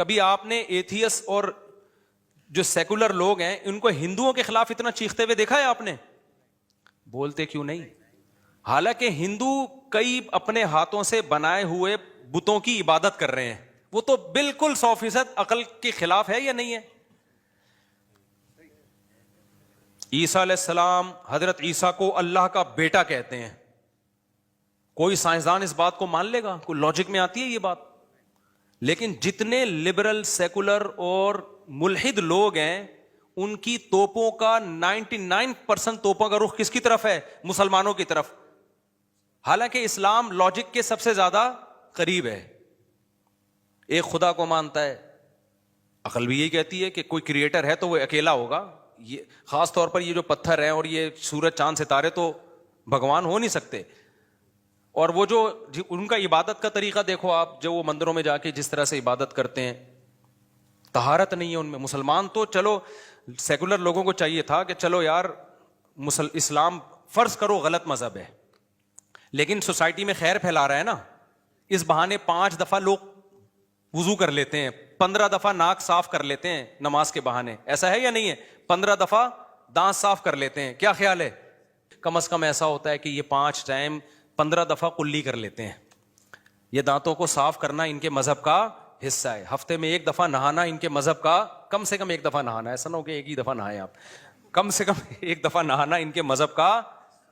کبھی آپ نے ایتھیس اور جو سیکولر لوگ ہیں ان کو ہندوؤں کے خلاف اتنا چیختے ہوئے دیکھا ہے آپ نے؟ بولتے کیوں نہیں؟ حالانکہ ہندو کئی اپنے ہاتھوں سے بنائے ہوئے بتوں کی عبادت کر رہے ہیں، وہ تو بالکل 100% عقل کے خلاف ہے یا نہیں ہے؟ عیسیٰ علیہ السلام، حضرت عیسیٰ کو اللہ کا بیٹا کہتے ہیں، کوئی سائنسدان اس بات کو مان لے گا؟ کوئی لاجک میں آتی ہے یہ بات؟ لیکن جتنے لبرل، سیکولر اور ملحد لوگ ہیں ان کی توپوں کا 99% توپوں کا رخ کس کی طرف ہے؟ مسلمانوں کی طرف، حالانکہ اسلام لاجک کے سب سے زیادہ قریب ہے، ایک خدا کو مانتا ہے، عقل بھی یہی کہتی ہے کہ کوئی کریٹر ہے تو وہ اکیلا ہوگا، یہ خاص طور پر یہ جو پتھر ہیں اور یہ سورج چاند ستارے تو بھگوان ہو نہیں سکتے، اور وہ جو ان کا عبادت کا طریقہ دیکھو آپ، جو وہ مندروں میں جا کے جس طرح سے عبادت کرتے ہیں، طہارت نہیں ہے ان میں۔ مسلمان تو چلو سیکولر لوگوں کو چاہیے تھا کہ چلو یار اسلام فرض کرو غلط مذہب ہے، لیکن سوسائٹی میں خیر پھیلا رہا ہے نا، اس بہانے 5 دفعہ لوگ وضو کر لیتے ہیں، 15 دفعہ ناک صاف کر لیتے ہیں نماز کے بہانے، ایسا ہے یا نہیں ہے؟ 15 دفعہ دانت صاف کر لیتے ہیں، کیا خیال ہے؟ کم از کم ایسا ہوتا ہے کہ یہ 5 ٹائم 15 دفعہ کلی کر لیتے ہیں۔ یہ دانتوں کو صاف کرنا ان کے مذہب کا حصہ ہے، ہفتے میں 1 دفعہ نہانا ان کے مذہب کا، کم سے کم 1 دفعہ نہانا، ایسا نہ ہو کہ 1 ہی دفعہ نہائیں آپ، کم سے کم 1 دفعہ نہانا ان کے مذہب کا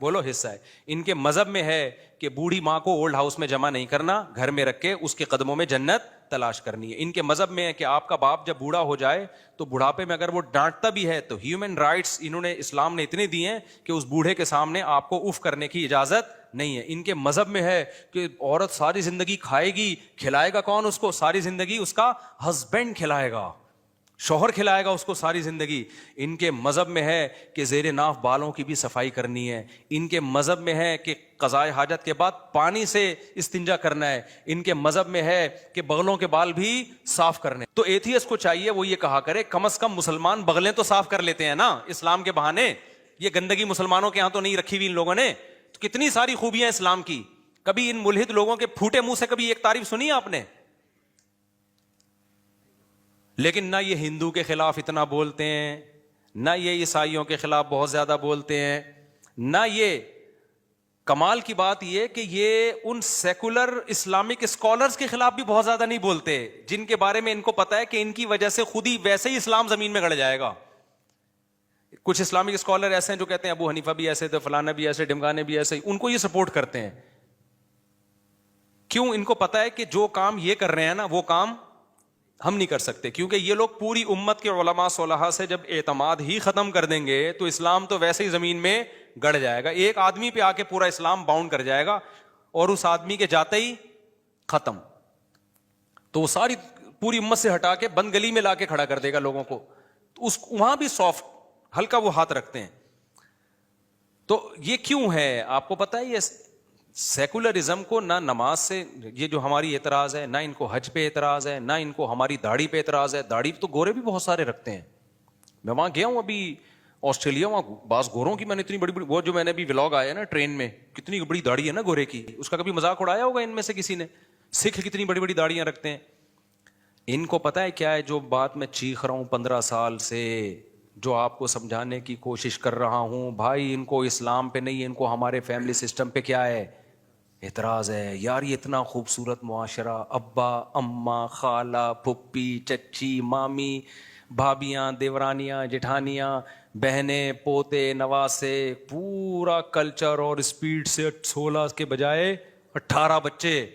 بولو حصہ ہے۔ ان کے مذہب میں ہے کہ بوڑھی ماں کو اولڈ ہاؤس میں جمع نہیں کرنا، گھر میں رکھ کے اس کے قدموں میں جنت تلاش کرنی ہے۔ ان کے مذہب میں ہے کہ آپ کا باپ جب بوڑھا ہو جائے تو بڑھاپے میں اگر وہ ڈانٹتا بھی ہے تو ہیومن رائٹس انہوں نے اسلام نے اتنے دیے ہیں کہ اس بوڑھے کے سامنے آپ کو اف کرنے کی اجازت نہیں ہے۔ ان کے مذہب میں ہے کہ عورت ساری زندگی کھائے گی، کھلائے گا کون اس کو؟ ساری زندگی اس کا ہسبینڈ کھلائے گا، شوہر کھلائے گا اس کو ساری زندگی۔ ان کے مذہب میں ہے کہ زیر ناف بالوں کی بھی صفائی کرنی ہے۔ ان کے مذہب میں ہے کہ قضائے حاجت کے بعد پانی سے استنجا کرنا ہے۔ ان کے مذہب میں ہے کہ بغلوں کے بال بھی صاف کرنے۔ تو ایتھیس کو چاہیے وہ یہ کہا کرے کم از کم مسلمان بغلیں تو صاف کر لیتے ہیں نا اسلام کے بہانے، یہ گندگی مسلمانوں کے ہاں تو نہیں رکھی ہوئی ان لوگوں نے۔ تو کتنی ساری خوبیاں اسلام کی، کبھی ان ملحد لوگوں کے پھوٹے منہ سے کبھی ایک تعریف سنی آپ نے؟ لیکن نہ یہ ہندو کے خلاف اتنا بولتے ہیں، نہ یہ عیسائیوں کے خلاف بہت زیادہ بولتے ہیں، نہ یہ کمال کی بات یہ کہ یہ ان سیکولر اسلامک اسکالرز کے خلاف بھی بہت زیادہ نہیں بولتے، جن کے بارے میں ان کو پتا ہے کہ ان کی وجہ سے خود ہی ویسے ہی اسلام زمین میں گڑ جائے گا۔ کچھ اسلامک اسکالر ایسے ہیں جو کہتے ہیں ابو حنیفہ بھی ایسے تھے، فلانا بھی ایسے، ڈمگانے بھی ایسے، ان کو یہ سپورٹ کرتے ہیں۔ کیوں؟ ان کو پتا ہے کہ جو کام یہ کر رہے ہیں نا وہ کام ہم نہیں کر سکتے، کیونکہ یہ لوگ پوری امت کے علماء صلحاء سے جب اعتماد ہی ختم کر دیں گے تو اسلام تو ویسے ہی زمین میں گڑ جائے گا، ایک آدمی پہ آ کے پورا اسلام باؤنڈ کر جائے گا اور اس آدمی کے جاتے ہی ختم، تو وہ ساری پوری امت سے ہٹا کے بند گلی میں لا کے کھڑا کر دے گا لوگوں کو، تو اس وہاں بھی سافٹ ہلکا وہ ہاتھ رکھتے ہیں۔ تو یہ کیوں ہے آپ کو پتا ہے؟ یہ سیکولرزم کو نہ نماز سے یہ جو ہماری اعتراض ہے، نہ ان کو حج پہ اعتراض ہے، نہ ان کو ہماری داڑھی پہ اعتراض ہے۔ داڑھی تو گورے بھی بہت سارے رکھتے ہیں، میں وہاں گیا ہوں ابھی آسٹریلیا، وہاں بعض گوروں کی میں نے اتنی بڑی بڑی، وہ جو میں نے ابھی ولاگ آیا نا ٹرین میں، کتنی بڑی داڑھی ہے نا گورے کی، اس کا کبھی مذاق اڑایا ہوگا ان میں سے کسی نے؟ سکھ کتنی بڑی بڑی داڑیاں رکھتے ہیں۔ ان کو پتا ہے کیا ہے جو بات میں چیخ رہا ہوں 15 سال سے، جو آپ کو سمجھانے کی کوشش کر رہا ہوں، بھائی ان کو اسلام پہ نہیں، ان کو ہمارے فیملی سسٹم پہ کیا ہے اعتراض ہے۔ یار یہ اتنا خوبصورت معاشرہ، ابا اماں خالہ پھپھی چچی مامی بھابیاں دیورانیاں جٹھانیاں بہنیں پوتے نواسے، پورا کلچر، اور اسپیڈ سے 16 کے بجائے 18 بچے۔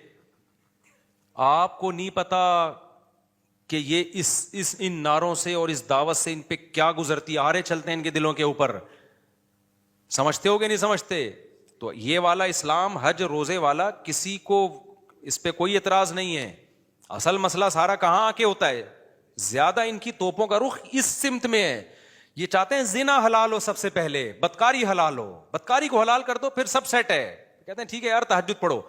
آپ کو نہیں پتا کہ یہ اس ان نعروں سے اور اس دعوت سے ان پہ کیا گزرتی آرے چلتے ہیں ان کے دلوں کے اوپر، سمجھتے ہو کہ نہیں سمجھتے؟ تو یہ والا اسلام حج روزے والا کسی کو اس پہ کوئی اعتراض نہیں ہے۔ اصل مسئلہ سارا کہاں آ کے ہوتا ہے؟ زیادہ ان کی توپوں کا رخ اس سمت میں ہے، یہ چاہتے ہیں زنا حلال ہو، سب سے پہلے بدکاری حلال ہو، بدکاری کو حلال کر دو پھر سب سیٹ ہے، کہتے ہیں ٹھیک ہے یار تہجد پڑھو۔